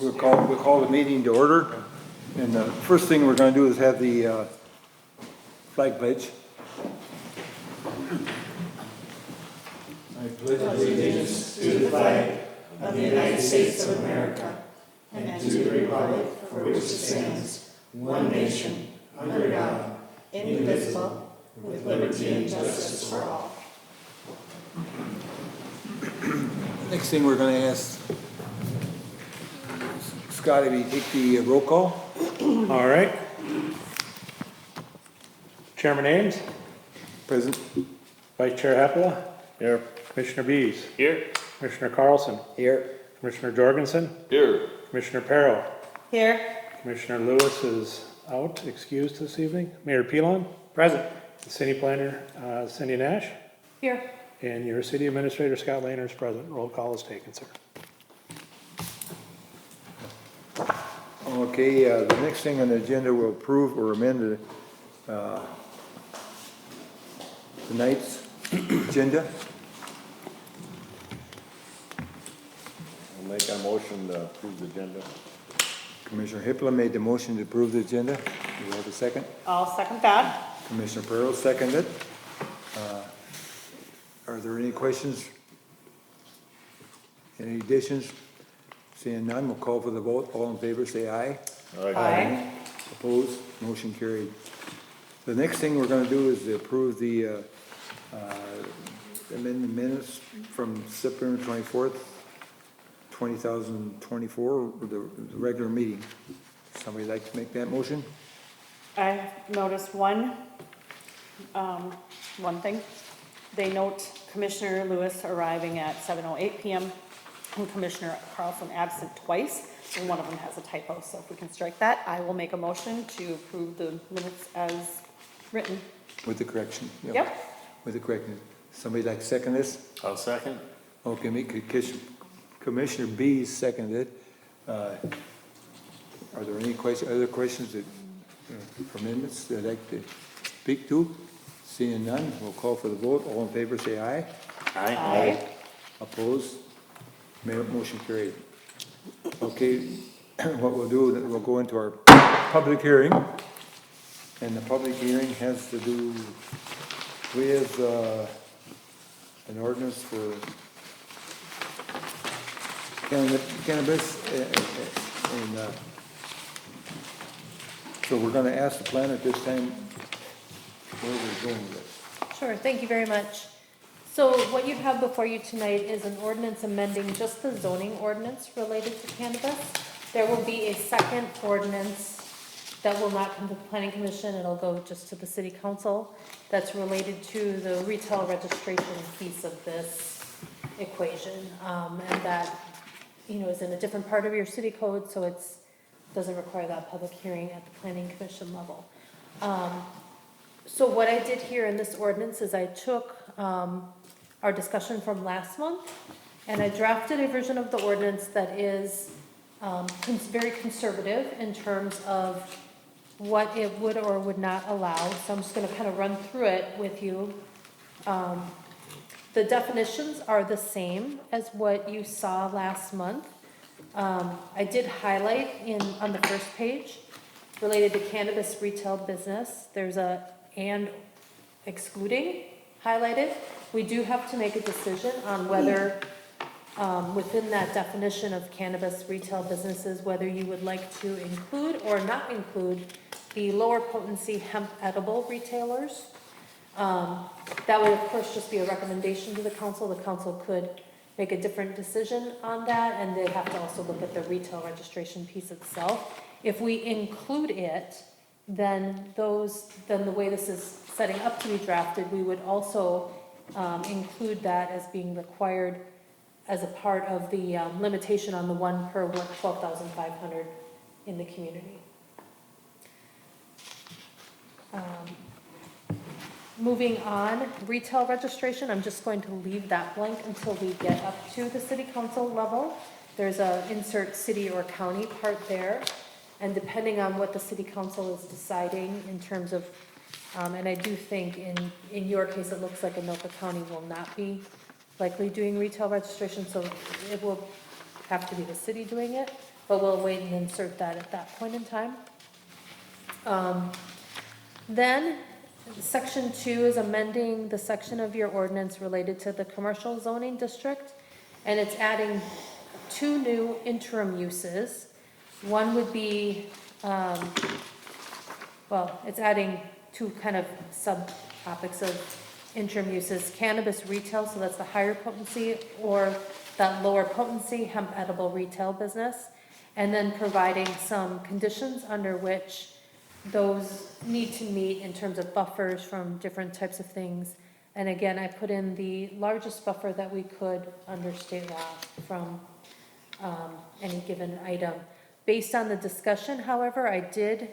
We'll call the meeting to order. And the first thing we're gonna do is have the flag pledge. I pledge allegiance to the flag of the United States of America and to the republic for which it stands, one nation, under God, indivisible, with liberty and justice for all. Next thing we're gonna ask Scotty to take the roll call. All right. Chairman Ames, Present. Vice Chair Hepla. Here. Commissioner Bees. Here. Commissioner Carlson. Here. Commissioner Jorgensen. Here. Commissioner Perro. Here. Commissioner Lewis is out, excused this evening. Mayor Pelon. Present. City Planner Cindy Nash. Here. And your City Administrator Scott Lehner is present. Roll call is taken, sir. Okay, the next thing on the agenda will approve or amend tonight's agenda. I'll make a motion to approve the agenda. Commissioner Hipla made the motion to approve the agenda. Do we have a second? I'll second that. Commissioner Pearl seconded. Are there any questions? Any additions? Seeing none, we'll call for the vote. All in favor, say aye. Aye. Opposed? Motion carried. The next thing we're gonna do is to approve the amendment minutes from September 24th, 2024, the regular meeting. Somebody like to make that motion? I noticed one thing. They note Commissioner Lewis arriving at 7:08 PM and Commissioner Carlson absent twice, and one of them has a typo, so if we can strike that, I will make a motion to approve the minutes as written. With the correction? Yep. With the correction. Somebody like to second this? I'll second. Okay, Commissioner B seconded. Are there any other questions that, amendments that I'd like to speak to? Seeing none, we'll call for the vote. All in favor, say aye. Aye. Opposed? Motion carried. Okay, what we'll do, we'll go into our public hearing. And the public hearing has to do with an ordinance for cannabis. And so we're gonna ask the planner at this time where we're going with this. Sure, thank you very much. So what you have before you tonight is an ordinance amending just the zoning ordinance related to cannabis. There will be a second ordinance that will not come to the planning commission, it'll go just to the city council. That's related to the retail registration piece of this equation. And that, is in a different part of your city code, so doesn't require that public hearing at the planning commission level. So what I did here in this ordinance is I took our discussion from last month and I drafted a version of the ordinance that is very conservative in terms of what it would or would not allow. So I'm just going to kind of run through it with you. The definitions are the same as what you saw last month. I did highlight on the first page related to cannabis retail business. There's a and excluding highlighted. We do have to make a decision on whether within that definition of cannabis retail businesses, whether you would like to include or not include the lower potency hemp edible retailers. That would of course just be a recommendation to the council. The council could make a different decision on that, and they have to also look at the retail registration piece itself. If we include it, then the way this is setting up to be drafted, we would also include that as being required as a part of the limitation on the 1 per 12,500 in the community. Moving on, retail registration, I'm just going to leave that blank until we get up to the city council level. There's a insert city or county part there. And depending on what the city council is deciding in terms of, and I do think in your case, it looks like Anoka County will not be likely doing retail registration, so it will have to be the city doing it. but we'll wait and insert that at that point in time. Then, section 2 is amending the section of your ordinance related to the commercial zoning district, and it's adding 2 new interim uses. One would be, it's adding 2 kind of subtopics of interim uses: cannabis retail, so that's the higher potency, or that lower potency hemp edible retail business, and then providing some conditions under which those need to meet in terms of buffers from different types of things. And again, I put in the largest buffer that we could under state law from any given item. Based on the discussion, however, I did,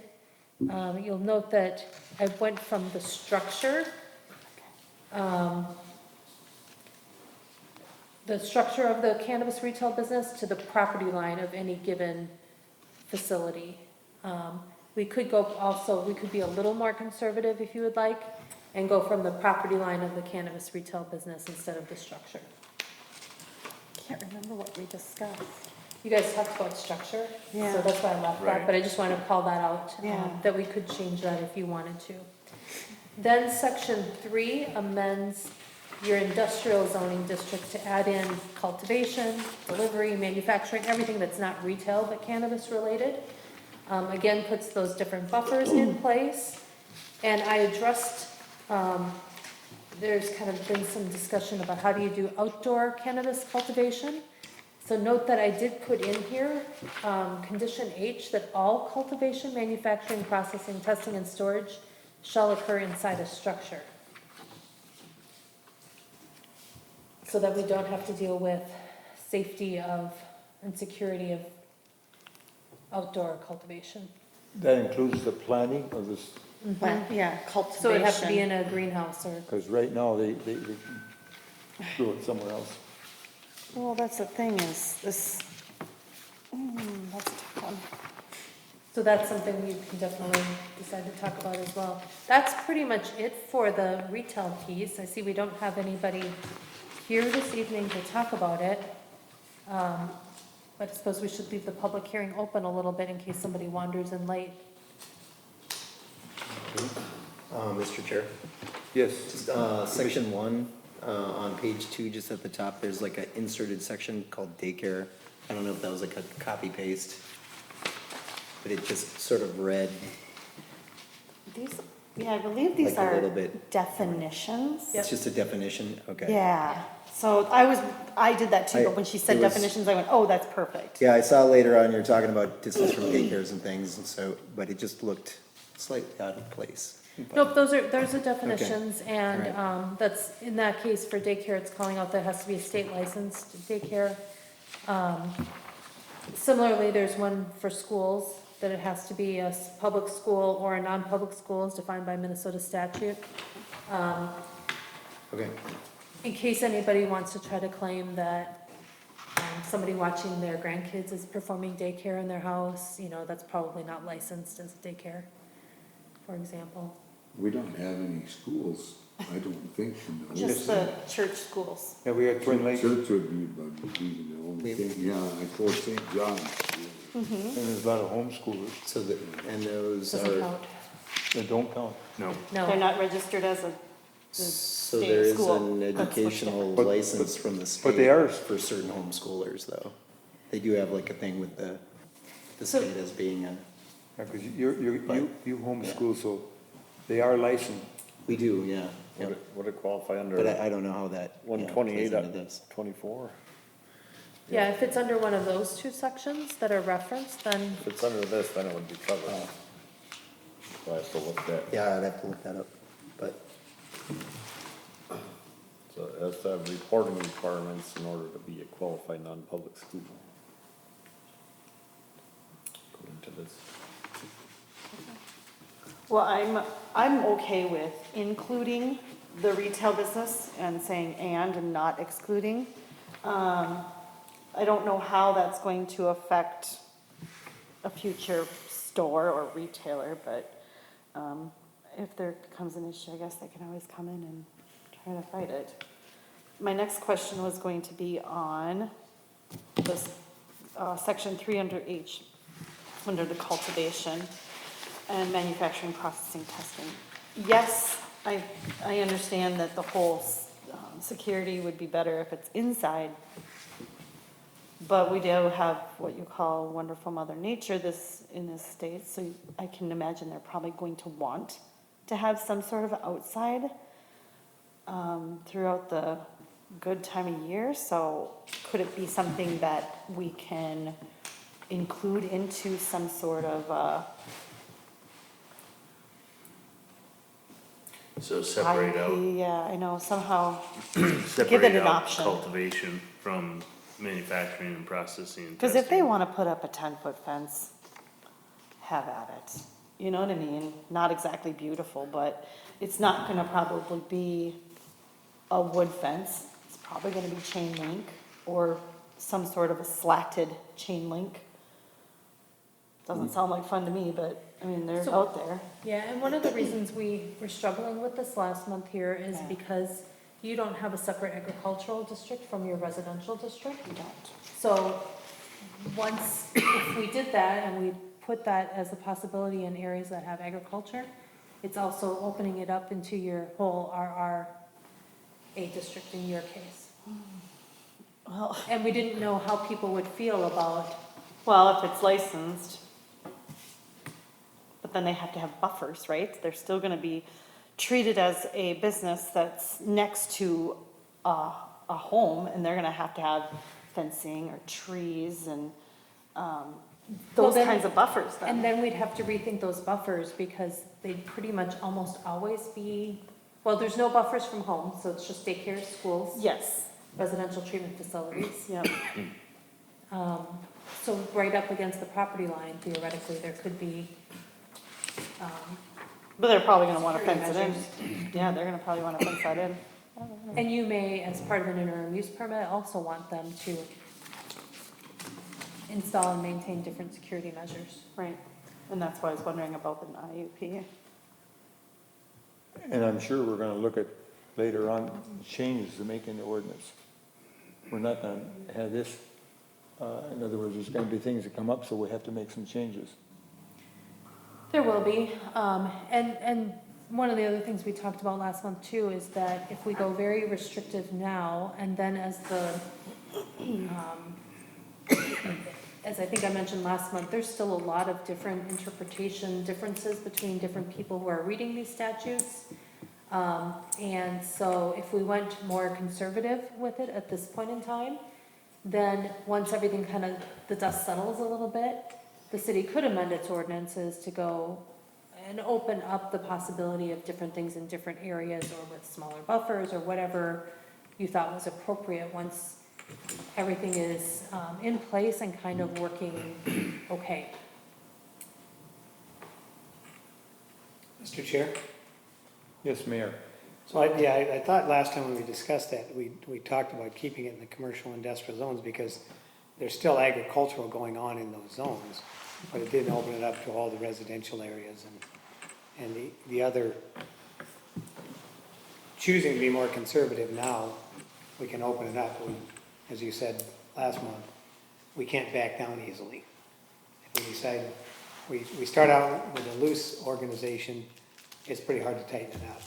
you'll note that I went from the structure, of the cannabis retail business to the property line of any given facility. We could be a little more conservative if you would like, and go from the property line of the cannabis retail business instead of the structure. Can't remember what we discussed. You guys talked about structure, Yeah. so that's why I left that, Right. but I just wanted to call that out, Yeah. that we could change that if you wanted to. Then section 3 amends your industrial zoning district to add in cultivation, delivery, manufacturing, everything that's not retail but cannabis related. Again, puts those different buffers in place. And I addressed, there's kind of been some discussion about how do you do outdoor cannabis cultivation. So note that I did put in here, condition H, that all cultivation, manufacturing, processing, testing, and storage shall occur inside a structure. So that we don't have to deal with safety of and security of outdoor cultivation. That includes the planting of this, But, yeah, cultivation. So it'd have to be in a greenhouse or, because right now they do it somewhere else. Well, that's the thing is, this, that's a tough one. so that's something you can definitely decide to talk about as well. That's pretty much it for the retail piece. I see we don't have anybody here this evening to talk about it. But I suppose we should leave the public hearing open a little bit in case somebody wanders in late. Mr. Chair, Yes, just, section 1, on page 2, just at the top, there's like an inserted section called daycare. I don't know if that was like a copy paste, but it just sort of read, These, yeah, I believe these Like a are little bit. definitions. it's just a definition, okay. Yeah, so I did that too, but when she said It was- definitions, I went, oh, that's perfect. Yeah, I saw later on you're talking about distance from daycares and things, and so, but it just looked slightly out of place. Nope, those are definitions, and, Alright. that's, in that case, for daycare, it's calling out that it has to be a state licensed daycare. Similarly, there's one for schools, that it has to be a public school or a non-public school as defined by Minnesota statute. Okay, In case anybody wants to try to claim that somebody watching their grandkids is performing daycare in their house, that's probably not licensed as daycare, for example. We don't have any schools, I don't think, in the Just the church schools. yeah, we had Twin Lakes, and Church would be, but be the only thing, yeah, I thought St. John's. there's a lot of homeschoolers so that, and those Doesn't are, count. that don't count. no. They're No, not registered as a, So state there is school. an That's what's educational different. license from the state. but they are- For certain homeschoolers, though. They do have like a thing with the So- state as being a, Because you homeschool, so they are licensed. we do, yeah. Would it qualify under But I don't know how that, yeah, 128 plays into this. 24? yeah, if it's under one of those 2 sections that are referenced, then, If it's under this, then it would be covered. So I have to look that, Yeah, I'd have to look that up, but, so it has to have reporting requirements in order to be a qualified non-public school. According to this. well, I'm okay with including the retail business and saying and not excluding. I don't know how that's going to affect a future store or retailer, but, if there becomes an issue, I guess they can always come in and try to fight it. My next question was going to be on this, section 300H, under the cultivation and manufacturing, processing, testing. Yes, I understand that the whole security would be better if it's inside, but we do have what you call wonderful Mother Nature in this state, so I can imagine they're probably going to want to have some sort of outside throughout the good time of year. So could it be something that we can include into some sort of So separate out, IUP? Yeah, I know, somehow separate an out option. cultivation from manufacturing and processing and Because if they testing. want to put up a 10-foot fence, have at it. You know what I mean? Not exactly beautiful, but it's not gonna probably be a wood fence. It's probably gonna be chain link or some sort of a slatted chain link. Doesn't sound like fun to me, but, I mean, they're So- out there. Yeah, and one of the reasons we were struggling with this last month here is Yeah. because you don't have a separate agricultural district from your residential district. We don't. So, if we did that and we put that as a possibility in areas that have agriculture, it's also opening it up into your whole RRA district in your case. Well, And we didn't know how people would feel about, well, if it's licensed, but then they have to have buffers, right? They're still gonna be treated as a business that's next to a home, and they're gonna have to have fencing or trees and, those then- kinds of buffers and then. then we'd have to rethink those buffers because they'd pretty much almost always be, well, there's no buffers from home, so it's just daycare, schools, Yes, residential treatment facilities. yeah, So right up against the property line theoretically, there could be, but they're probably gonna wanna Security fence it in. Yeah, they're gonna probably wanna fence that in. and you may, as part of an interim use permit, also want them to install and maintain different security measures. Right, and that's why I was wondering about the IUP. And I'm sure we're gonna look at later on changes to make in the ordinance. We're not gonna have this, in other words, there's gonna be things that come up, so we have to make some changes. There will be, and one of the other things we talked about last month too is that if we go very restrictive now, and then as I think I mentioned last month, there's still a lot of different interpretation differences between different people who are reading these statutes. And so if we went more conservative with it at this point in time, then once everything the dust settles a little bit, the city could amend its ordinances to go and open up the possibility of different things in different areas or with smaller buffers or whatever you thought was appropriate once everything is in place and kind of working okay. Mr. Chair? Yes, Mayor? So I thought last time when we discussed that, we talked about keeping it in the commercial industrial zones because there's still agricultural going on in those zones, but it didn't open it up to all the residential areas and the other, choosing to be more conservative now, we can open it up. As you said last month, we can't back down easily. If we decide, we start out with a loose organization, it's pretty hard to tighten it up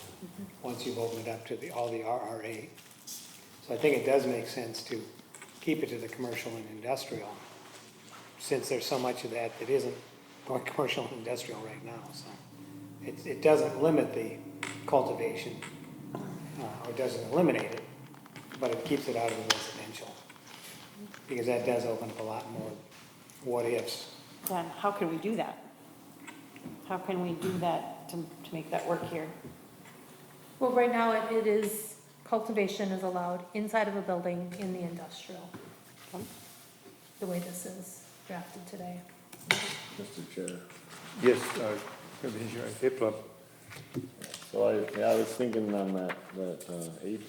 once you've opened it up to all the RRA. So I think it does make sense to keep it to the commercial and industrial, since there's so much of that that isn't going commercial and industrial right now. So it doesn't limit the cultivation, or doesn't eliminate it, but it keeps it out of the residential, because that does open up a lot more what ifs. Then how can we do that? How can we do that to make that work here? Well, right now it is, cultivation is allowed inside of a building in the industrial, the way this is drafted today. Mr. Chair. Yes, Commissioner Hiplop. So I was thinking on that H,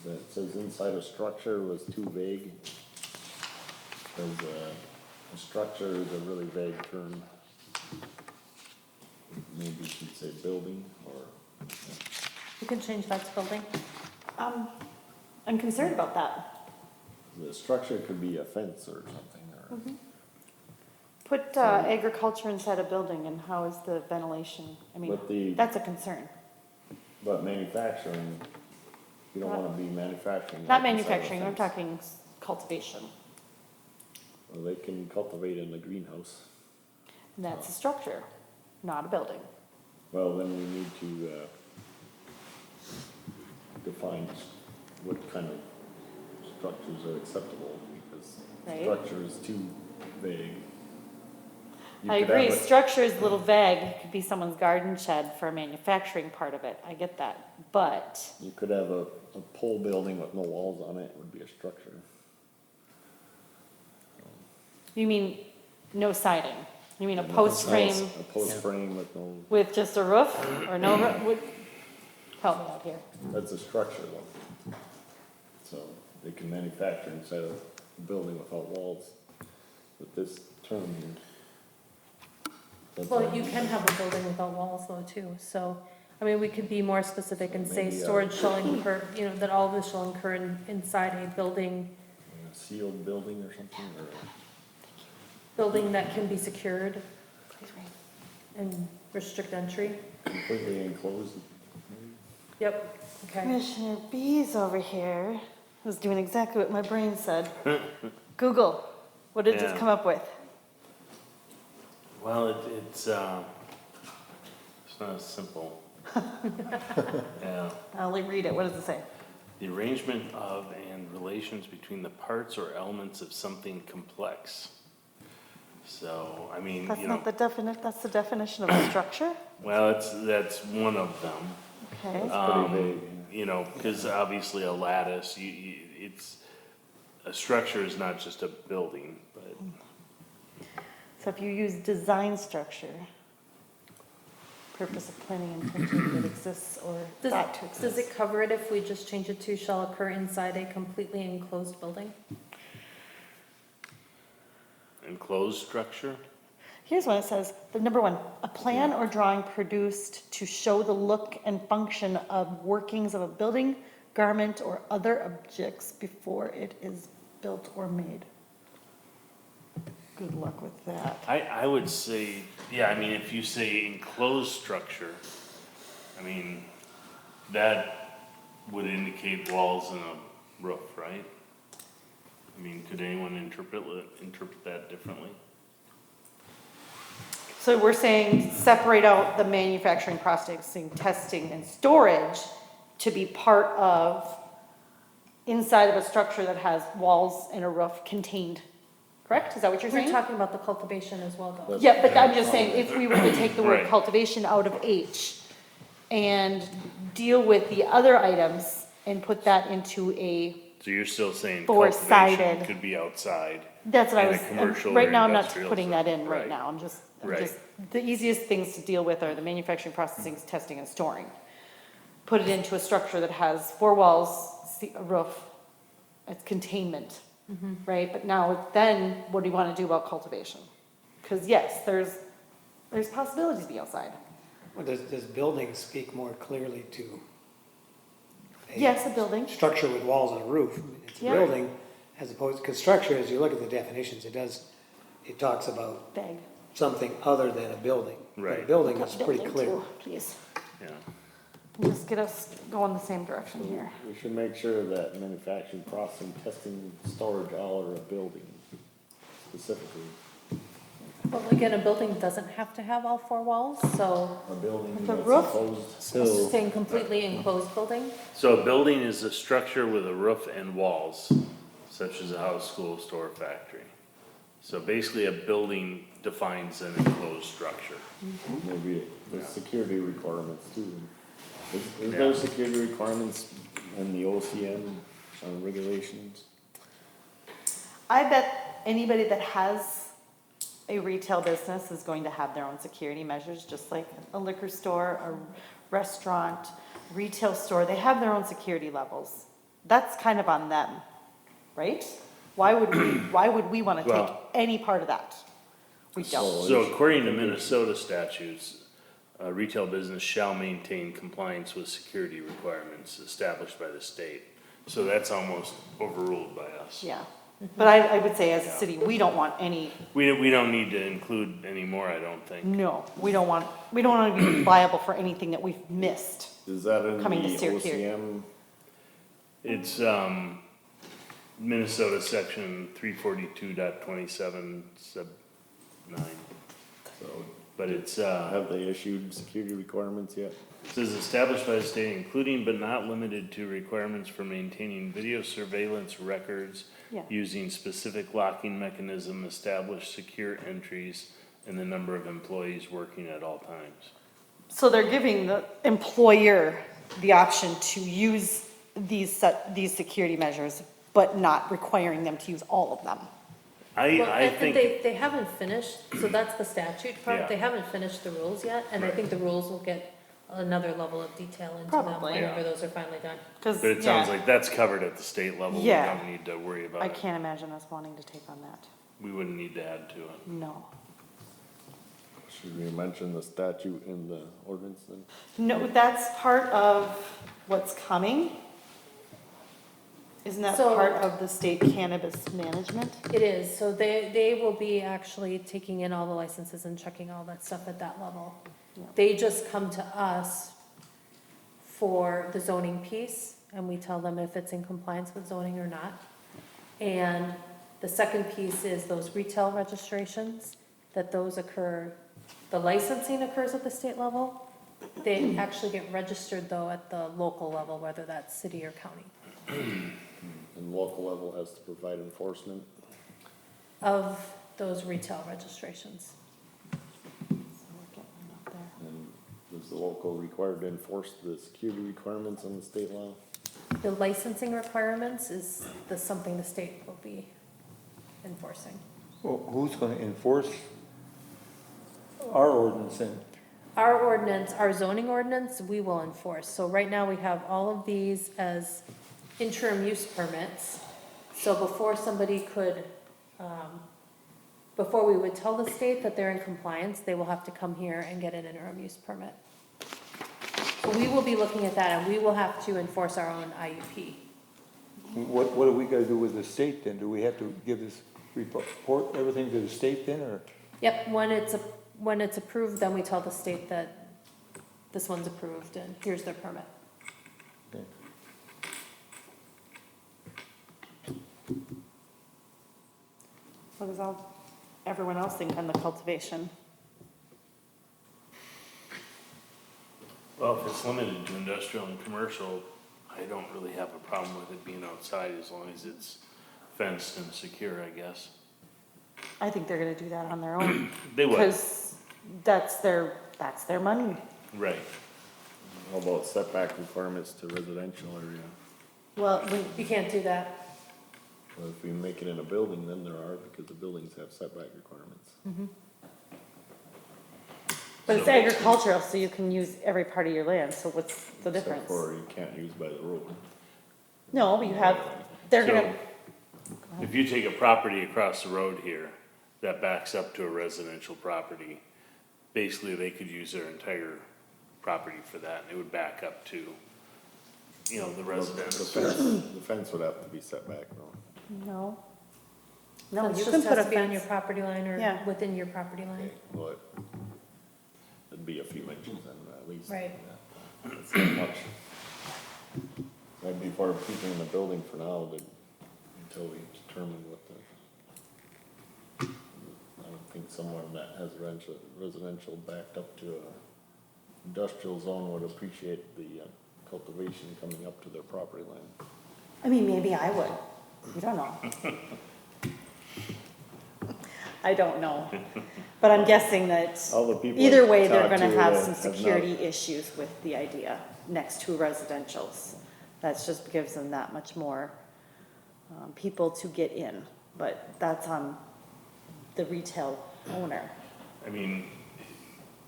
that says inside a structure was too vague. Cause, a structure is a really vague term. Maybe you should say building or. You can change that to building. I'm concerned about that. The structure could be a fence or something, Put agriculture inside a building and how is the ventilation? I mean, But the- that's a concern. But manufacturing, you don't wanna be manufacturing. Not like inside a manufacturing, I'm fence. talking cultivation. Well, they can cultivate in the greenhouse. And that's a structure, not a building. Well, then we need to, define what kind of structures are acceptable, because Right. structure is too vague. You I could have agree, a- structure is a little vague, it could be someone's garden shed for a manufacturing part of it, I get that, but, You could have a pole building with no walls on it, would be a structure. you mean no siding? You mean a post frame A post frame with no, with just a roof, or no roof, help me out here. that's a structure one. So they can manufacture inside of a building without walls with this term here. That's Well, all. you can have a building without walls though too, so, I mean, we could be more specific and say Maybe, storage shall incur, you know, that all of this shall incur inside a building, A sealed building or something, or building that can be secured and restrict entry. completely enclosed. Yep, okay. Commissioner B's over here was doing exactly what my brain said. Google, what did it just Yeah. come up with? Well, it's not as simple. Yeah. I'll read it, what does it say? The arrangement of and relations between the parts or elements of something complex. So, I mean, That's you know, not the that's the definition of a structure? well, that's one of them. Okay, Pretty vague. You know, because obviously a lattice, it's, a structure is not just a building, but, so if you use design structure, purpose of planning intention that exists or Does, thought to exist. does it cover it if we just change it to shall occur inside a completely enclosed building? enclosed structure? Here's what it says, the number one, a plan or drawing produced to show the look and function of workings of a building, garment, or other objects before it is built or made. Good luck with that. I would say, yeah, I mean, if you say enclosed structure, I mean, that would indicate walls and a roof, right? I mean, could anyone interpret that differently? So we're saying separate out the manufacturing, processing, testing, and storage to be part of inside of a structure that has walls and a roof contained, correct? Is that what you're We're saying? talking about the cultivation as well though. Yeah, but I'm just saying, if we were to take the word Right. cultivation out of H and deal with the other items and put that into a, So you're still saying Four-sided. cultivation could be outside? that's what I In a was, commercial right or now I'm not industrial putting that in zone, right right. now, I'm just, Right. the easiest things to deal with are the manufacturing, processing, testing, and storing. Put it into a structure that has four walls, a roof, it's containment, right? But now, then, what do you wanna do about cultivation? Cause yes, there's possibilities to be outside. Well, does building speak more clearly to? Yes, a building, Structure with walls and a roof, it's a Yeah. building, as opposed, because structure, as you look at the definitions, it talks about bag. something other than a building. But Right. a building is pretty Building clear. too, please, Yeah. just get us going the same direction here. We should make sure that manufacturing, processing, testing, storage all are a building specifically. Well, again, a building doesn't have to have all four walls, so A building The that's roof? enclosed. So, saying completely enclosed building, So a building is a structure with a roof and walls, such as a house, school, store, factory. So basically, a building defines an enclosed structure. Maybe there's security requirements too. Is Yeah. there security requirements in the OCN regulations? I bet anybody that has a retail business is going to have their own security measures, just like a liquor store, a restaurant, retail store, they have their own security levels. That's kind of on them, right? Why would we wanna take Well- any part of that? We don't. So according to Minnesota statutes, a retail business shall maintain compliance with security requirements established by the state. So that's almost overruled by us. Yeah, But I would say as a city, we don't want any, We don't need to include any more, I don't think. no, we don't want to be liable for anything that we've missed. Is that in the Coming to Syracuse. OCM? It's, Minnesota section 342.27 sub 9, So, but it's, have they issued security requirements yet? says established by the state, including but not limited to requirements for maintaining video surveillance records Yeah. using specific locking mechanism, established secure entries, and the number of employees working at all times. So they're giving the employer the option to use these security measures, but not requiring them to use all of them. Well, I and think, they haven't finished, so that's the statute Yeah. part, they haven't finished the rules yet, and I Right. think the rules will get another level of detail into them Probably. whenever Yeah. those are finally done. Because, but it sounds like that's covered at the state level, we Yeah. don't need to worry about I it. can't imagine us wanting to take on that. We wouldn't need to add to it. No. Should we mention the statute in the ordinance then? No, that's part of what's coming. Isn't that So- part of the state cannabis management? It is, so they will be actually taking in all the licenses and checking all that stuff at that level. Yeah. They just come to us for the zoning piece, and we tell them if it's in compliance with zoning or not. And the second piece is those retail registrations, that those occur, the licensing occurs at the state level. They actually get registered though at the local level, whether that's city or county. And local level has to provide enforcement. Of those retail registrations. So we're getting up there. And is the local required to enforce the security requirements on the state law? The licensing requirements is something the state will be enforcing. Well, who's gonna enforce our ordinance then? Our ordinance, our zoning ordinance, we will enforce. So right now, we have all of these as interim use permits. So before somebody could, before we would tell the state that they're in compliance, they will have to come here and get an interim use permit. So we will be looking at that, and we will have to enforce our own IUP. What do we gotta do with the state then? Do we have to give this report, everything to the state then, or? Yep, when it's approved, then we tell the state that this one's approved and here's their permit. Okay. What does everyone else think on the cultivation? Well, if it's limited to industrial and commercial, I don't really have a problem with it being outside as long as it's fenced and secure, I guess. I think they're gonna do that on their own. They would, Because that's their money. right. How about setback requirements to residential area? Well, You can't do that. Well, if we make it in a building, then there are, because the buildings have setback requirements. but it's So- agricultural, so you can use every part of your land, so what's the Except difference? for you can't use by the road. No, but you have, they're So, gonna, if you take a property across the road here that backs up to a residential property, basically they could use their entire property for that, and it would back up to, you know, the residence. The fence would have to be set back though. no. No, Fence you just can put has a to be on your fence. property line or Yeah. within your property line. But it'd be a few inches then, at least. Right. Yeah. That's not much. That'd be for keeping the building for now, until we determine what the, I don't think someone that has residential backed up to a industrial zone would appreciate the cultivation coming up to their property line. I mean, maybe I would. You don't know. I don't know. But I'm guessing that All the people either I've way, they're talked gonna to have that some have not- security issues with the idea next to residentials. That's just gives them that much more, people to get in, but that's on the retail owner. I mean,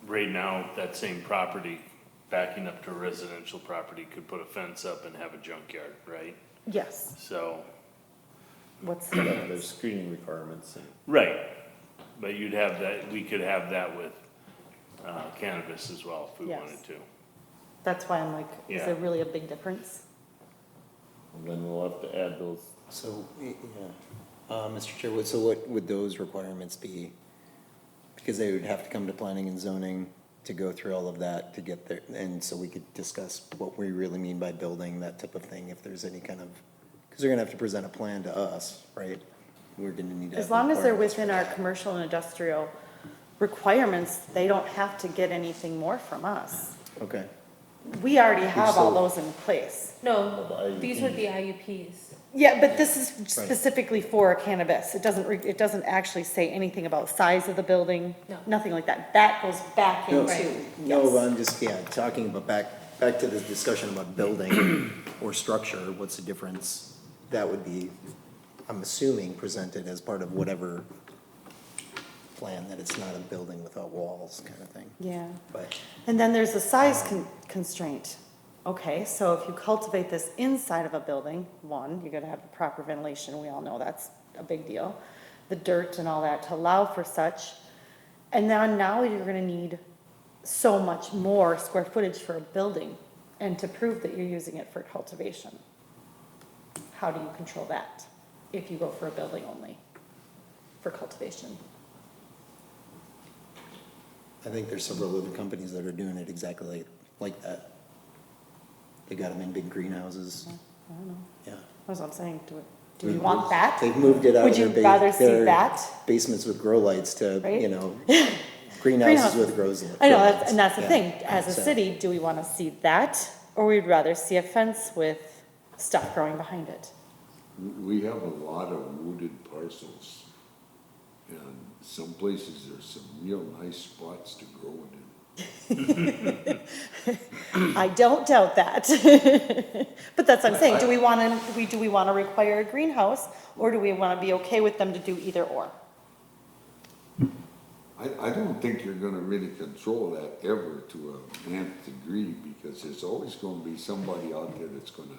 right now, that same property backing up to a residential property could put a fence up and have a junkyard, right? Yes, So, what's the But difference? there's screening requirements and right, but you'd have that, we could have that with cannabis as well if we Yes. wanted to. That's why I'm like, is Yeah. there really a big difference? then we'll have to add those. So, yeah, Mr. Chair, so what would those requirements be? Because they would have to come to planning and zoning to go through all of that to get there, and so we could discuss what we really mean by building, that type of thing, if there's any kind of, because they're gonna have to present a plan to us, right? We're gonna need to have As long as they're requirements for within our that. commercial and industrial requirements, they don't have to get anything more from us. Okay, We already have all So- those in place. No, these would be IUPs. Yeah, but this is specifically for cannabis. It doesn't actually say anything about size of the building. No. Nothing like that. That goes back No, into, no, yes. I'm just, yeah, talking about back to this discussion about building or structure, what's the difference? That would be, I'm assuming, presented as part of whatever plan, that it's not a building without walls kind of thing, Yeah. but. And then there's the size constraint. Okay, so if you cultivate this inside of a building, one, you gotta have the proper ventilation, we all know that's a big deal. The dirt and all that to allow for such. And then now you're gonna need so much more square footage for a building and to prove that you're using it for cultivation. How do you control that if you go for a building only for cultivation? I think there's several other companies that are doing it exactly like that. They got them in big greenhouses, I don't know. yeah. That's what I'm saying, do we want that? They've moved it out Would of you their rather see their that? basements with grow lights to, Right? you know, greenhouses Greenhouses. with grows. I know, grow that's, lights. and that's the Yeah. thing, as a So- city, do we wanna see that, or we'd rather see a fence with stuff growing behind it? We have a lot of wooded parcels. And some places there's some real nice spots to grow it in. I don't doubt that. But that's what I'm saying, do we wanna require a greenhouse, or do we wanna be okay with them to do either or? I don't think you're gonna really control that ever to an nth degree, because there's always gonna be somebody out there that's gonna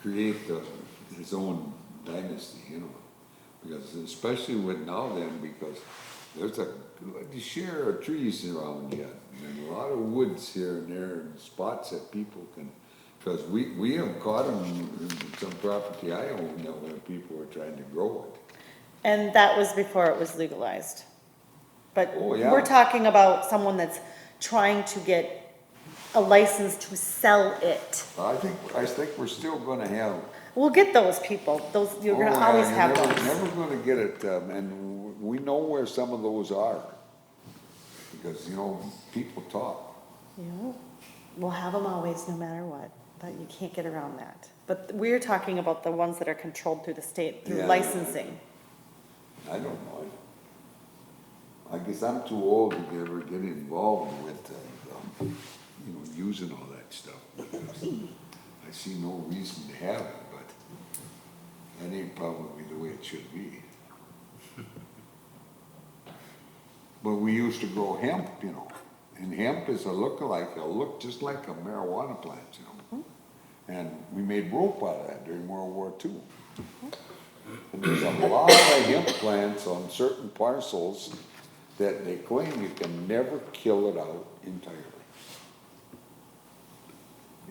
create his own dynasty, you know? Because especially with now then, because there's a good share of trees around yet, and a lot of woods here and there, and spots that people can, because we have caught them in some property I own, that where people were trying to grow it. And that was before it was legalized. But Oh, yeah. we're talking about someone that's trying to get a license to sell it. I think we're still gonna have. We'll get those people, you're gonna Oh, yeah, always you're have never- those. Never gonna get it, and we know where some of those are. Because, you know, people talk. You know, we'll have them always, no matter what, but you can't get around that. But we're talking about the ones that are controlled through the state, through Yeah. licensing. I don't know. I guess I'm too old to ever get involved with, you know, using all that stuff. Because I see no reason to have it, but that ain't probably the way it should be. But we used to grow hemp, you know, and hemp is a look-alike, it'll look just like a marijuana plant, you know. And we made rope out of that during World War II. And there's a lot of hemp plants on certain parcels that they claim you can never kill it out entirely.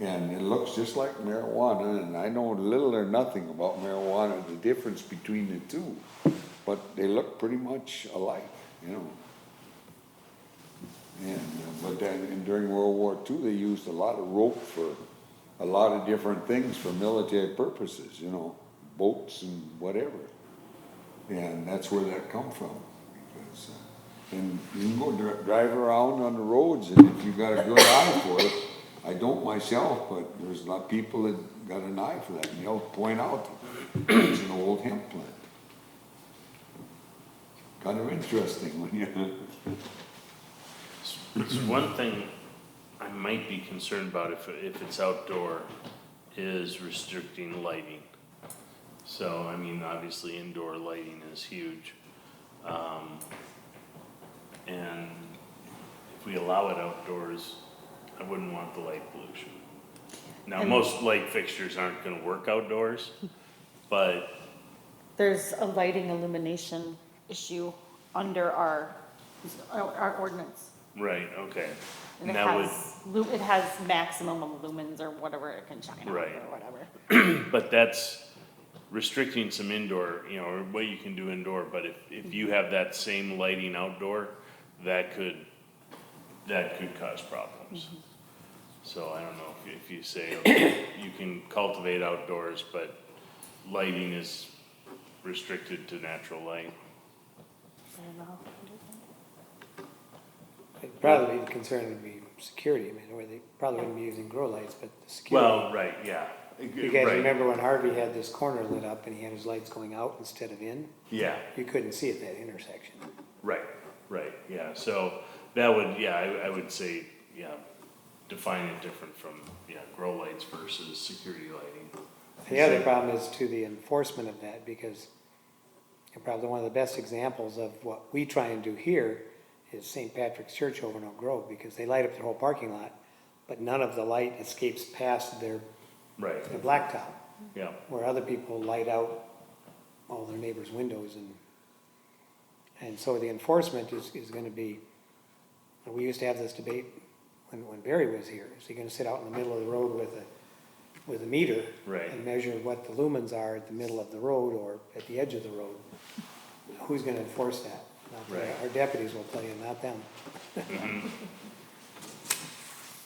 And it looks just like marijuana, and I know little or nothing about marijuana, the difference between the two, but they look pretty much alike, you know. And, but then, and during World War II, they used a lot of rope for a lot of different things for military purposes, you know, boats and whatever. And that's where that come from. Because, and you can go drive around on the roads, and if you got a good eye for it, I don't myself, but there's a lot of people that got an eye for that, and they'll point out that it's an old hemp plant. Kind of interesting when you. It's one thing I might be concerned about if it's outdoor, is restricting lighting. So, I mean, obviously indoor lighting is huge. And if we allow it outdoors, I wouldn't want the light pollution. Now, And- most light fixtures aren't gonna work outdoors, but, There's a lighting illumination issue under our ordinance. right, okay. And it That would, has maximum lumens or whatever it can shine on or Right. whatever. but that's, restricting some indoor, or what you can do indoor, but if you have that same lighting outdoor, that could cause problems. So I don't know if you say, okay, you can cultivate outdoors, but lighting is restricted to natural light. I don't know. It'd probably be, the concern would be security, I mean, where they probably wouldn't be using grow lights, but the security. Well, right, yeah. You guys Right. remember when Harvey had this corner lit up and he had his lights going out instead of in? Yeah, You couldn't see at that intersection. right, yeah, so that would, I would say, define it different from, grow lights versus security lighting. And the other problem is to the enforcement of that, because probably one of the best examples of what we try and do here is St. Patrick's Church over in Oak Grove, because they light up their whole parking lot, but none of the light escapes past their Right, blacktop, yeah, where other people light out all their neighbors' windows, and so the enforcement is gonna be, we used to have this debate when Barry was here, is he gonna sit out in the middle of the road with a meter? Right. And measure what the lumens are at the middle of the road or at the edge of the road? Who's gonna enforce that? Not the- Right. Our deputies will tell you, not them.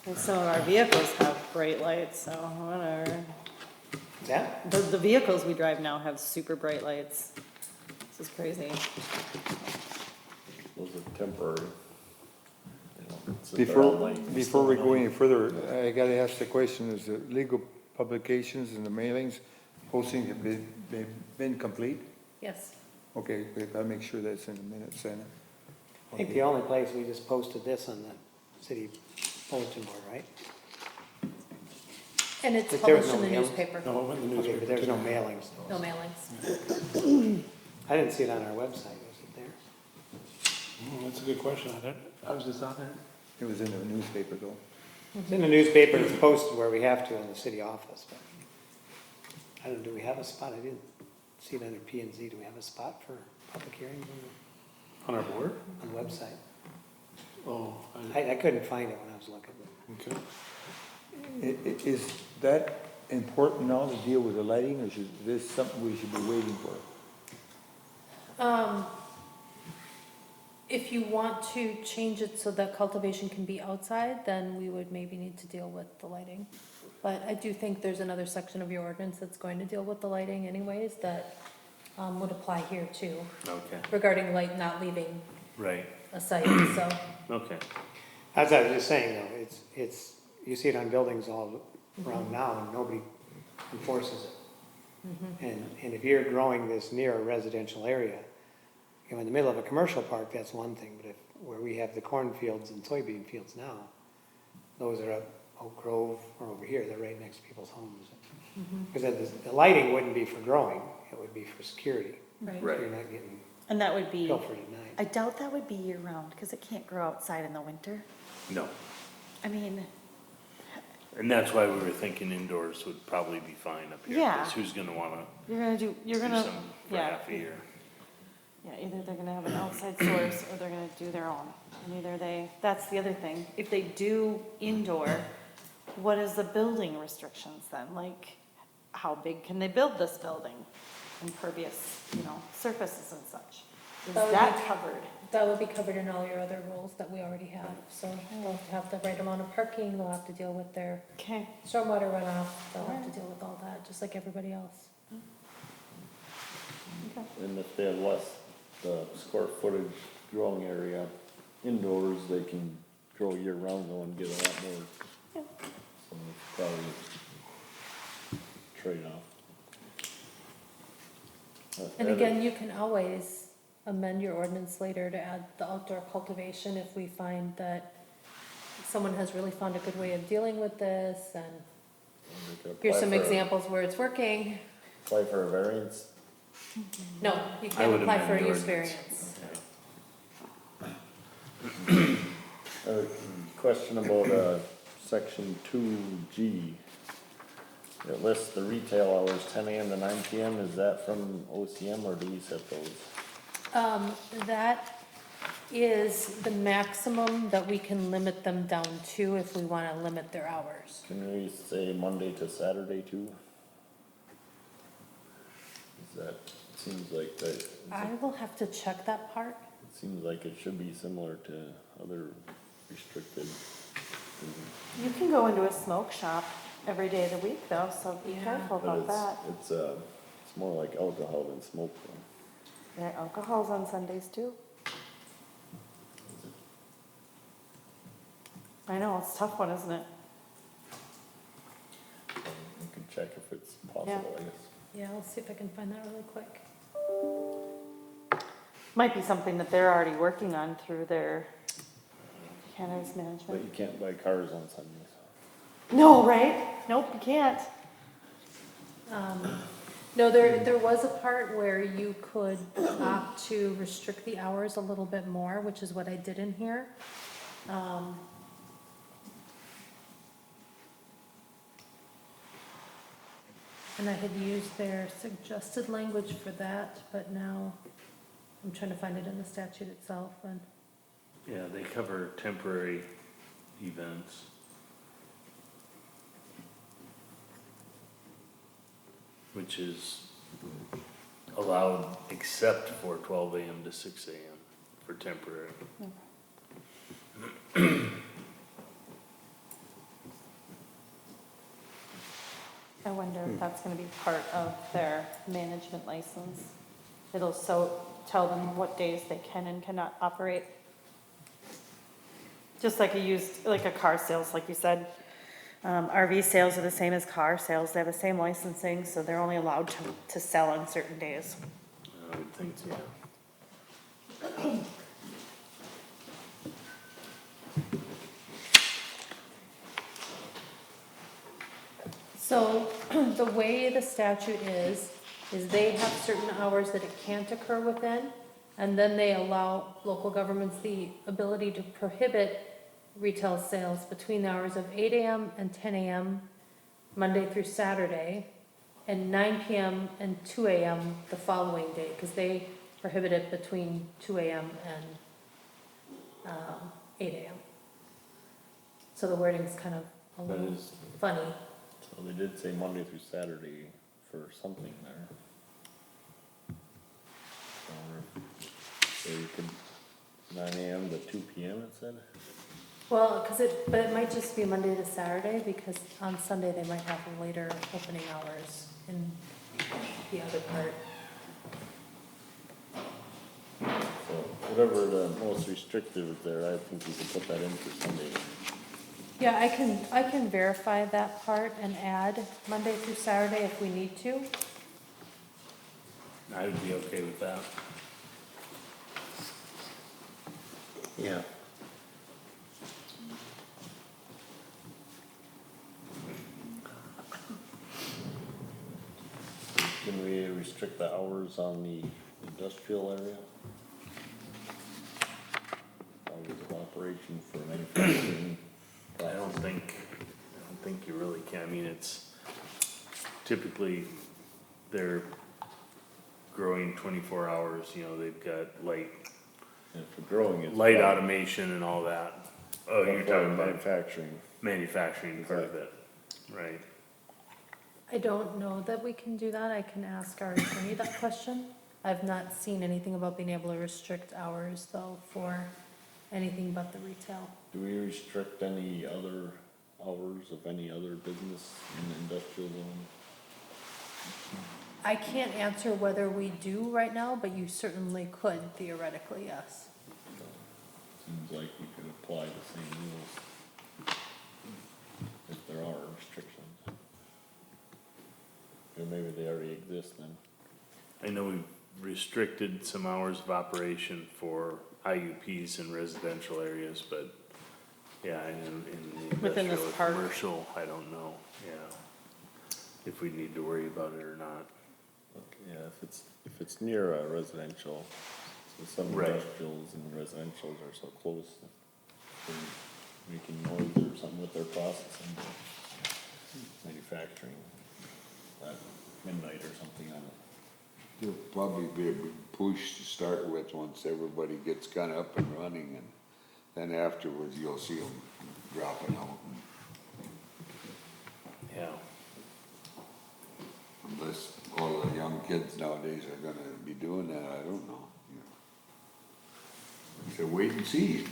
And some of our vehicles have bright lights, so whatever. Is that? The vehicles we drive now have super bright lights. This is crazy. Those are temporary. They don't sit there all night and Before we stuff. go any further, I gotta ask the question, is the legal publications and the mailings, postings have been complete? Yes. Okay, we gotta make sure that's in the minutes, then. I think the only place we just posted this on the city bulletin board, right? And it's But there was published in no the mailings? newspaper. No, it went in the Okay, but newspaper there's no today. mailings. No mailings. I didn't see it on our website, was it there? That's a good question. I was just on there. It was in the newspaper though. It's in the newspaper, it's posted where we have to in the city office, but I don't, do we have a spot? I didn't see it under P and Z. Do we have a spot for public hearings On our board? on the website? Oh, I couldn't find it when I was looking. okay. Is that important now to deal with the lighting, or is this something we should be waiting for? If you want to change it so that cultivation can be outside, then we would maybe need to deal with the lighting. But I do think there's another section of your ordinance that's going to deal with the lighting anyways, that would apply here too, okay, regarding light not leaving right, a site, so. okay, As I was just saying though, it's, you see it on buildings all around now and nobody enforces it. And if you're growing this near a residential area, in the middle of a commercial park, that's one thing, but where we have the cornfields and soybean fields now, those are up Oak Grove or over here, they're right next to people's homes. Because the lighting wouldn't be for growing, it would be for security. Right. Right. You're not getting And that would be, pilfered at night. I doubt that would be year round, because it can't grow outside in the winter. no. I mean, And that's why we were thinking indoors would probably be fine up here. Yeah. 'Cause who's gonna wanna you're do gonna, some for yeah. half a year? Yeah, either they're gonna have an outside source or they're gonna do their own. And either that's the other thing. If they do indoor, what is the building restrictions then? Like, how big can they build this building? Impervious, surfaces and such. Is That would that be- covered? That would be covered in all your other rules that we already have, so they'll have the right amount of parking, they'll have to deal with their Okay. stormwater runoff, they'll have to deal with all that, just like everybody else. And if they have less, the square footage growing area indoors, they can grow year round though and get a lot more. Yeah. So it's probably trade-off. And again, you can always amend your ordinance later to add the outdoor cultivation if we find that someone has really found a good way of dealing with this, and We could here's apply some for a- examples where it's working. Apply for a variance. No, you I can't would apply amend for a the use ordinance. variance. Question about, section 2G. It lists the retail hours 10 AM to 9 PM. Is that from OCM or do we set those? That is the maximum that we can limit them down to if we wanna limit their hours. Can we say Monday to Saturday too? That seems like that, it I will have to check that part. seems like it should be similar to other restricted. You can go into a smoke shop every day of the week though, so be Yeah. careful But about that. it's more like alcohol than smoke though. Yeah, alcohol's on Sundays too. I know, it's a tough one, isn't it? You can check if it's possible, I guess. Yeah, I'll see if I can find that really quick. Might be something that they're already working on through their cannabis But management. you can't buy cars on Sundays. No, right? Nope, you can't. No, there was a part where you could opt to restrict the hours a little bit more, which is what I did in here. And I had used their suggested language for that, but now I'm trying to find it in the statute itself and. Yeah, they cover temporary events. Which is allowed except for 12 AM to 6 AM for temporary. I wonder if that's gonna be part of their management license. It'll tell them what days they can and cannot operate. Just like a car sales, like you said. RV sales are the same as car sales, they have the same licensing, so they're only allowed to sell on certain days. I would think so. So the way the statute is they have certain hours that it can't occur within, and then they allow local governments the ability to prohibit retail sales between the hours of 8 AM and 10 AM, Monday through Saturday, and 9 PM and 2 AM the following day, because they prohibit it between 2 AM and 8 AM. So the wording's kind of a That little is, funny. so they did say Monday through Saturday for something there. So you could, 9 AM to 2 PM it said? Well, but it might just be Monday to Saturday, because on Sunday they might have later opening hours in the other part. So whatever the most restrictive is there, I think you can put that in for Sunday. Yeah, I can verify that part and add Monday through Saturday if we need to. I would be okay with that. Yeah. Can we restrict the hours on the industrial area? Hours of operation for manufacturing? I don't think you really can. I mean, it's typically they're growing 24 hours, they've got And for growing it's. light automation and all that. Oh, you're talking about manufacturing. manufacturing part of it, right? I don't know that we can do that. I can ask our attorney that question. I've not seen anything about being able to restrict hours though for anything but the retail. Do we restrict any other hours of any other business in the industrial zone? I can't answer whether we do right now, but you certainly could theoretically, yes. Seems like we could apply the same rules if there are restrictions. Or maybe they already exist then. I know we've restricted some hours of operation for IUPs in residential areas, but yeah, in the Within this industrial or park. commercial, I don't know, if we need to worry about it or not. Yeah, if it's near a residential, so some Right. industrials and residentials are so close, that they're making noise or something with their processing, manufacturing, at midnight or something on it. There'll probably be a big push to start with once everybody gets kind of up and running, and then afterwards you'll see them dropping out. Yeah. Unless all the young kids nowadays are gonna be doing that, I don't know, you know. So wait and see.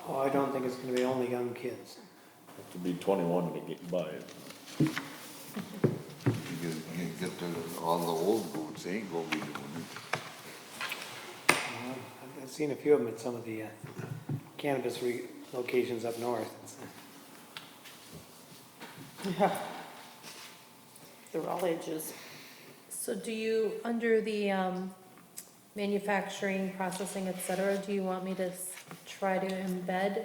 Oh, I don't think it's gonna be only young kids. Have to be 21 to get by it. You get all the old boats, they ain't gonna be doing it. I've seen a few of them at some of the cannabis locations up north. Yeah. They're all ages. So do you, under the manufacturing, processing, et cetera, do you want me to try to embed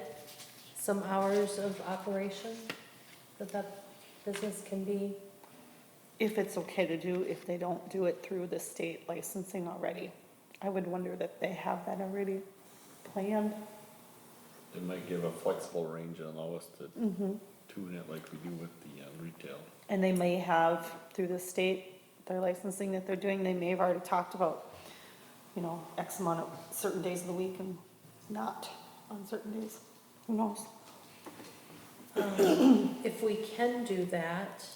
some hours of operation that business can be? If it's okay to do, if they don't do it through the state licensing already. I would wonder that they have that already planned. They might give a flexible range and allow us to tune it like we do with the retail. And they may have, through the state, their licensing that they're doing, they may have already talked about, you know, X amount of certain days of the week and not on certain days. Who knows? If we can do that,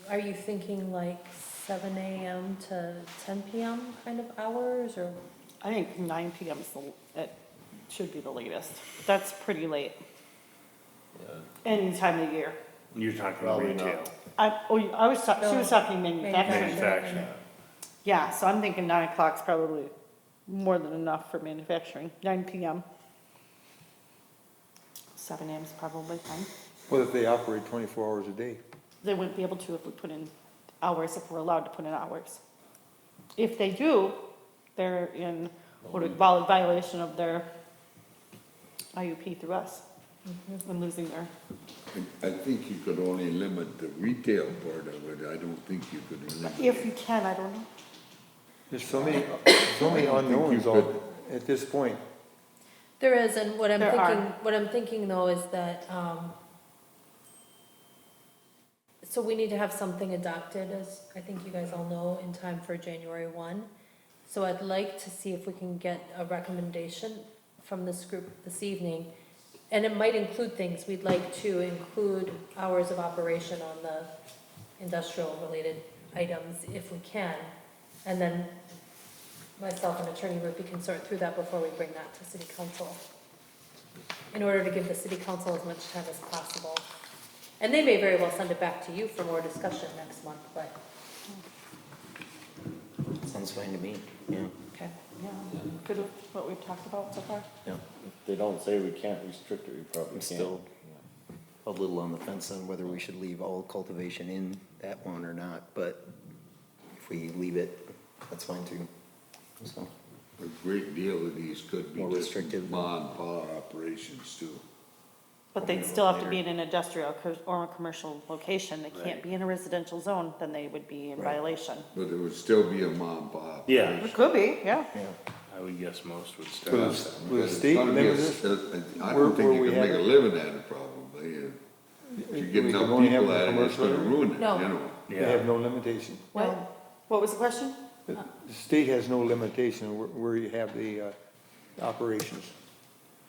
are you thinking like 7 AM to 10 PM kind of hours, or? I think 9 PM is it should be the latest. That's pretty late. Yeah. Any time of year. You're talking Probably not. retail, I was talking, she was talking manufacturing. manufacturing. Yeah, so I'm thinking 9 o'clock's probably more than enough for manufacturing, 9 PM. 7 AM is probably fine. What if they operate 24 hours a day? They wouldn't be able to if we put in hours, if we're allowed to put in hours. If they do, they're in violation of their IUP through us. And losing their, I think you could only limit the retail part of it, I don't think you could limit. if you can, I don't know. There's so many unknowns at this point. There is, and what I'm There are. thinking though is that, so we need to have something adopted, as I think you guys all know, in time for January 1. So I'd like to see if we can get a recommendation from this group this evening. And it might include things, we'd like to include hours of operation on the industrial related items if we can. And then myself and Attorney Rupi can sort through that before we bring that to city council, in order to give the city council as much time as possible. And they may very well send it back to you for more discussion next month, but, Sounds fine to me, yeah, Okay, yeah, good with what we've talked about so far. yeah. If they don't say we can't restrict it, we probably I'm can't. still a little on the fence on whether we should leave all cultivation in that one or not, but if we leave it, that's fine too. So, A great deal of these could be More just restrictive. mom and pop operations too. But they'd still have to be in an industrial or a commercial location. They can't be in a residential zone, then they would be in Right. violation. But it would still be a mom and pop. Yeah. It could be, yeah. yeah. I would guess most would Will start. the- out that way. will the It's state gonna be limit a- this? I Where- don't think where you we can have make a it? living at it probably. If you're We getting can enough only have people a at it, it's commercial gonna area? ruin it, No. you know? They Yeah. have no limitation. What was the question? The state has no limitation where you have the operations.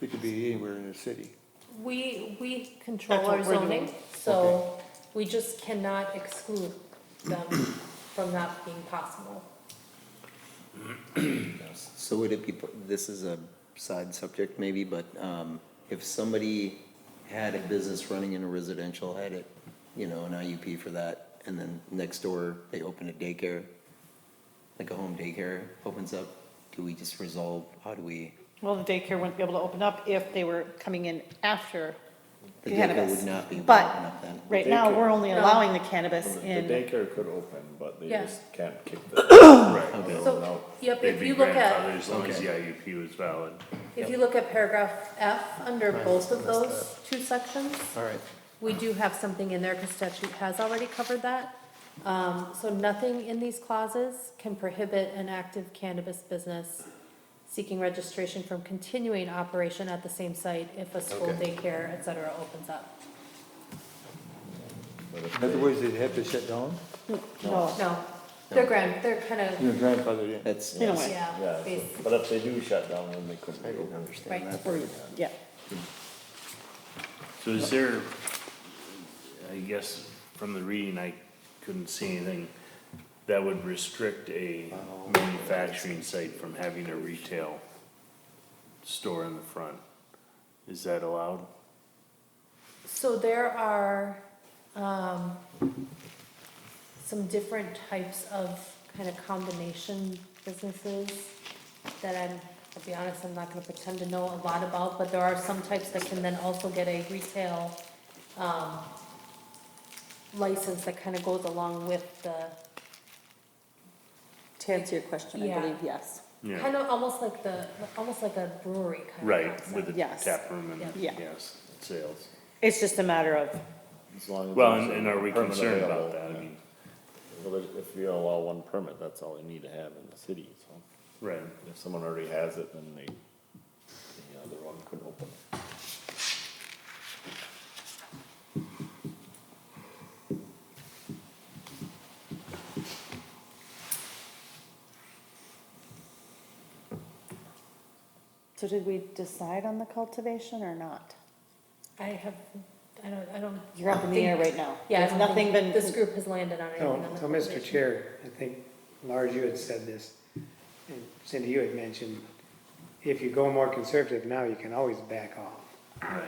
It could be anywhere in the city. we control That's our what we're zoning, doing. so we just cannot exclude them from that being possible. So would it be, this is a side subject maybe, but if somebody had a business running in a residential, had it, you know, an IUP for that, and then next door, they open a daycare, like a home daycare opens up, do we just resolve, how do we, Well, the daycare wouldn't be able to open up if they were coming in after the daycare cannabis. would not be able to But open up then? right now, we're only No. allowing the cannabis The in, daycare could open, but they Yeah. just can't kick the. Right. Okay. So, yep, They'd if be you look at, grandfathered as long as Okay. the IUP was valid. if you look at paragraph F, under Right, both of messed those two sections, All right, we do have something in there, because statute has already covered that. So nothing in these clauses can prohibit an active cannabis business seeking registration from continuing operation at the same site if a school, Okay. daycare, et cetera, opens up. But if In other they- words, they'd have to shut down? no, No, they're kind of, Your grandfather did. that's, in a way, yeah, Yeah, basi- but if they do shut down, then they couldn't. I didn't open. understand Right. that. or, yeah. So is there, I guess, from the reading, I couldn't see anything that would restrict a manufacturing site from having a retail store in the front. Is that allowed? So there are, some different types of kind of combination businesses that I'll be honest, I'm not gonna pretend to know a lot about, but there are some types that can then also get a retail, license that kind of goes along with the, To answer your question, I Yeah. believe yes. Yeah, kind of almost like a brewery kind of right, concept. with the Yes. tap room and, Yeah. yes, sales. It's just a matter of, As long as Well, there's and a are we permit concerned about available. that? I mean, Well, if you allow one permit, that's all you need to have in the city, so. right, If someone already has it, then the other one could open it. so did we decide on the cultivation or not? I don't. You're up in the air right now. Yeah, I There's don't nothing think been. this group has landed on anything on the So, Mr. cultivation. Chair, I think, Lars, you had said this, and Cindy, you had mentioned, if you go more conservative now, you can always back off. right.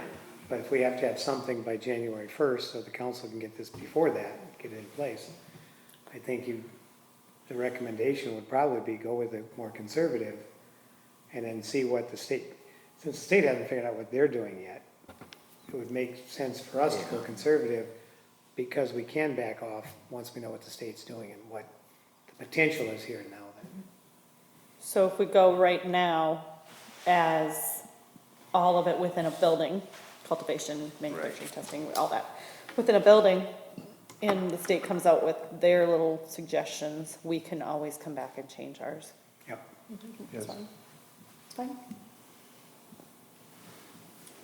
But if we have to have something by January 1st, so the council can get this before that, get it in place, I think the recommendation would probably be go with the more conservative, and then see what the state, since the state hasn't figured out what they're doing yet, it would make sense for us to go conservative, because we can back off once we know what the state's doing and what the potential is here now. So if we go right now as all of it within a building, cultivation, manufacturing, testing, all that, within a building, and the state comes out with their little suggestions, we can always come back and change ours. Yep. It's fine. It's fine.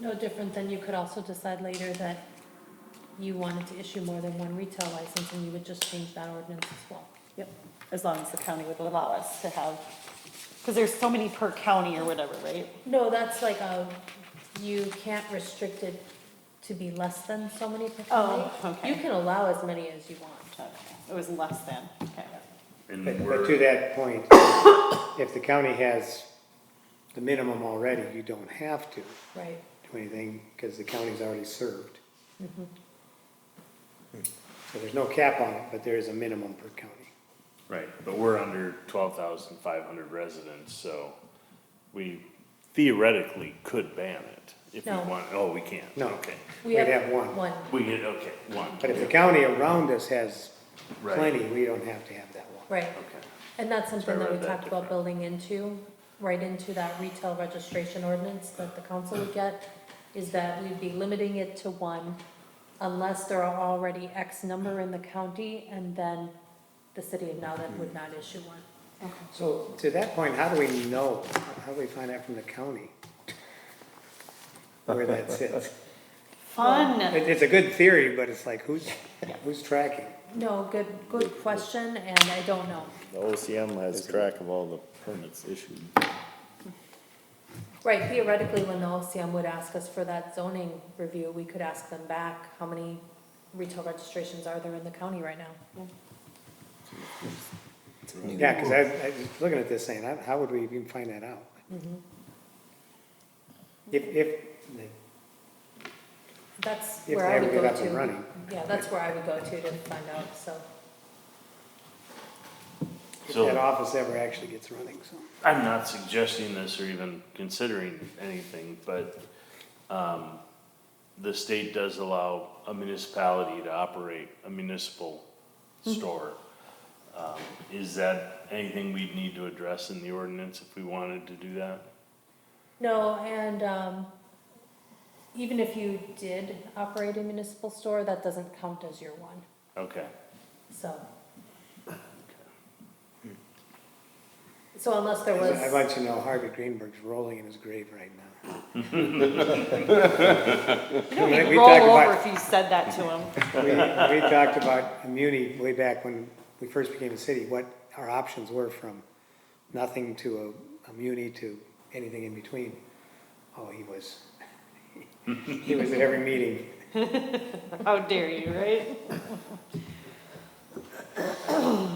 No different than you could also decide later that you wanted to issue more than one retail license and you would just change that ordinance as well. Yep, as long as the county would allow us to have, because there's so many per county or whatever, right? No, that's like you can't restrict it to be less than so many per county. Oh, okay. You can allow as many as you want. Okay, it was less than, okay. And But to we're, that point, if the county has the minimum already, you don't have to Right. do anything, because the county's already served. So there's no cap on it, but there is a minimum per county. right, but we're under 12,500 residents, so we theoretically could ban it if we No. want, oh, we can't, No. okay. We We'd have one. One. We get, okay, one, But if the county around us has Right. plenty, we don't have to have that one. Right. okay, And that's something that we read that talked about different. building into, right into that retail registration ordinance that the council would get, is that we'd be limiting it to one unless there are already X number in the county, and then the city of Nowland would not issue one. So to that point, how do we know? How do we find out from the county? Where that sits? Fun. It's a good theory, but it's like, who's tracking? No, good question, and I don't know. The OCM has track of all the permits issued. Right, theoretically, when the OCM would ask us for that zoning review, we could ask them back, how many retail registrations are there in the county right now? Yeah, because I was looking at this saying, how would we even find that out? If That's If where they I ever would get go up and to. running. Yeah, that's where I would go to find out, so. if So- that office ever actually gets running, so. I'm not suggesting this or even considering anything, but, the state does allow a municipality to operate a municipal store. Is that anything we'd need to address in the ordinance if we wanted to do that? No, and, even if you did operate a municipal store, that doesn't count as your one, Okay, so. So unless there was. I want you to know Harvey Greenberg's rolling in his grave right now. You We know, he'd roll talked over about- if you said that to him. We talked about Muni way back when we first became a city, what our options were from nothing to a Muni to anything in between. Oh, he was at every meeting. How dare you, right?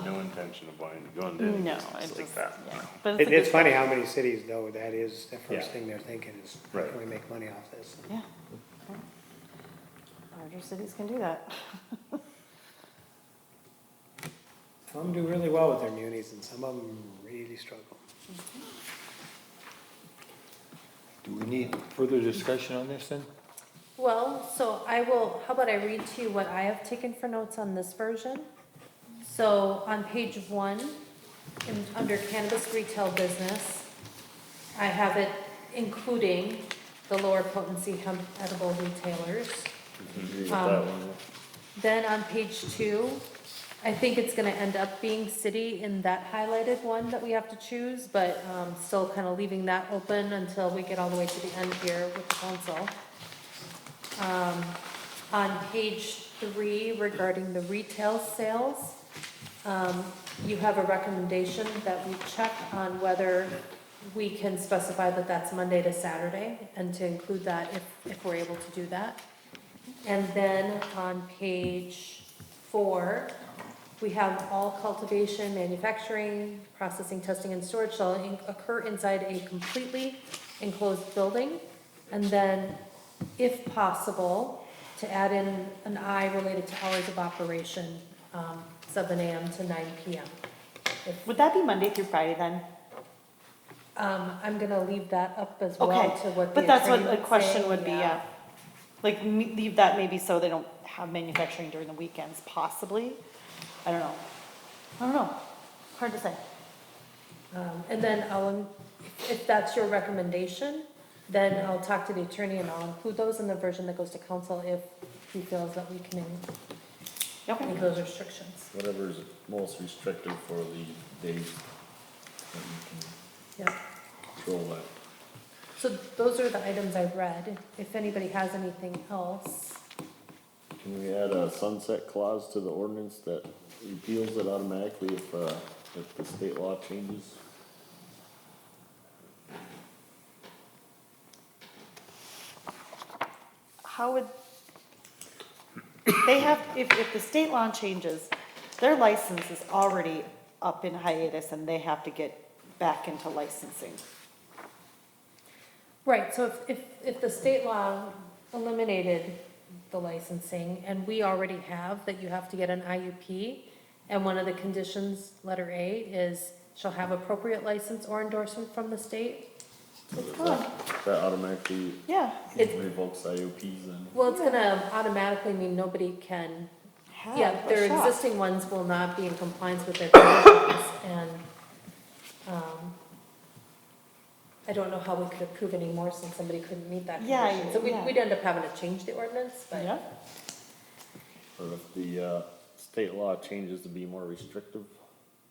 No intention of wanting to go into any No, business I like just, that. yeah. But it's a It's good funny point. how many cities though, that is the first Yeah. thing they're thinking is, how Right. can we make money off this? Yeah. Larger cities can do that. Some do really well with their munis and some of them really struggle. Do we need further discussion on this then? Well, so I will, how about I read to you what I have taken for notes on this version? So on page 1, under cannabis retail business, I have it including the lower potency hemp edible retailers. Agree with Um, that one. Then on page 2, I think it's gonna end up being city in that highlighted one that we have to choose, but still kind of leaving that open until we get all the way to the end here with the council. On page 3, regarding the retail sales, you have a recommendation that we check on whether we can specify that that's Monday to Saturday, and to include that if we're able to do that. And then on page 4, we have all cultivation, manufacturing, processing, testing, and storage shall occur inside a completely enclosed building. And then, if possible, to add in an I related to hours of operation, 7 AM to 9 PM. Would that be Monday through Friday then? I'm gonna leave that up as well Okay, to what the but that's what attorney the would question say, would be, yeah. Like, leave that maybe so they don't have manufacturing during the weekends, possibly? I don't know. Hard to say. And then if that's your recommendation, then I'll talk to the attorney and I'll include those in the version that goes to council if he feels that we can Okay. make those restrictions. Whatever's most restrictive for the days that you Yeah. can control that. So those are the items I've read. If anybody has anything else. Can we add a sunset clause to the ordinance that repeals it automatically if the state law changes? How would, they have, if the state law changes, their license is already up in hiatus and they have to get back into licensing. Right, so if the state law eliminated the licensing, and we already have that you have to get an IUP, and one of the conditions, letter A, is shall have appropriate license or endorsement from the state. So that automatically Yeah. revokes IOPs then? Well, it's gonna automatically mean nobody can, Have yeah, a their shop. existing ones will not be in compliance with their conditions, and, I don't know how we could approve any more since somebody couldn't meet that Yeah, condition. So yeah. we'd end up having to change the ordinance, but. Yeah, Or if the state law changes to be more restrictive,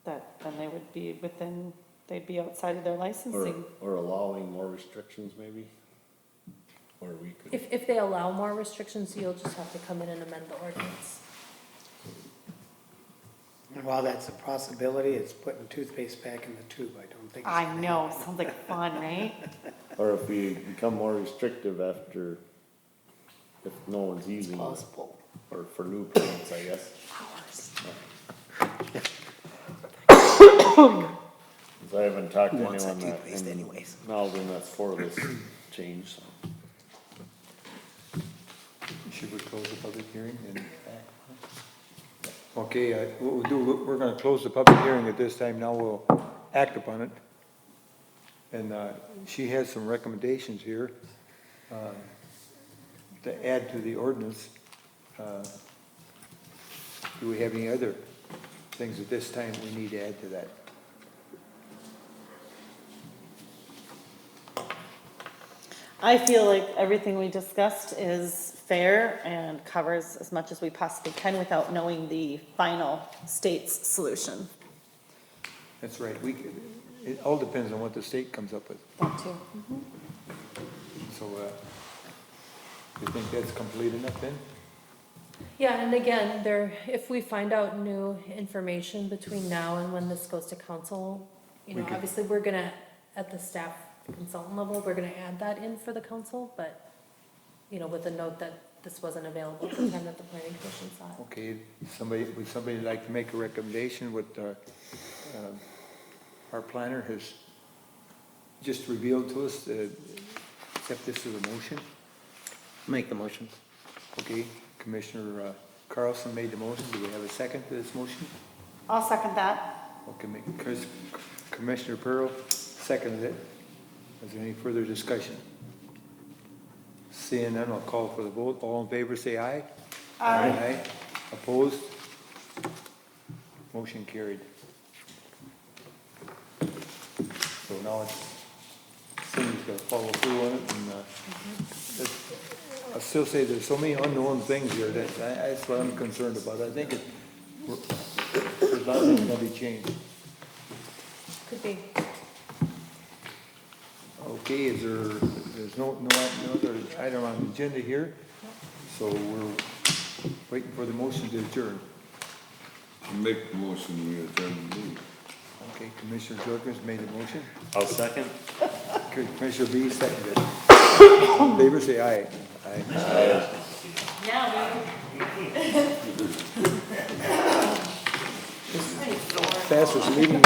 then they would be within, they'd be outside of their licensing. or allowing more restrictions maybe? Or we could, If they allow more restrictions, you'll just have to come in and amend the ordinance. And while that's a possibility, it's putting toothpaste back in the tube, I don't think. it's I gonna know, happen. sounds like fun, right? or if we become more restrictive after, if no one's using it, Possible. or for new plants, I guess. Cause I haven't talked to Who wants anyone that that, toothpaste in anyways? Malvern that's for this change, so. Should we close the public hearing and? Okay, what we'll do, we're gonna close the public hearing at this time, now we'll act upon it. And, she has some recommendations here, to add to the ordinance. Do we have any other things at this time we need to add to that? I feel like everything we discussed is fair and covers as much as we possibly can without knowing the final state's solution. That's right, it all depends on what the state comes up with. That too. So, you think that's complete enough then? Yeah, and again, if we find out new information between now and when this goes to council, We can- obviously, we're gonna, at the staff consultant level, we're gonna add that in for the council, but, with a note that this wasn't available at the time that the planning commission saw it. Okay, would somebody like to make a recommendation what our planner has just revealed to us, accept this as a motion? Make the motion. Okay, Commissioner Carlson made the motion. Do we have a second to this motion? I'll second that. Okay, Commissioner Pearl seconded it. Is there any further discussion? Seeing none, I'll call for the vote. All in favor, say aye. Aye. Opposed? Motion carried. So now Cindy's got to follow through on it, and I still say there's so many unknown things here that that's what I'm concerned about. I think there's a lot of things going to be changed. Could be. Okay, there's no other item on the agenda here, so we're waiting for the motion to adjourn. Make the motion, we adjourn the meeting. Okay, Commissioner Jorgens made the motion. I'll second. Commissioner B seconded. All in favor, say aye. Aye. Fastest meeting.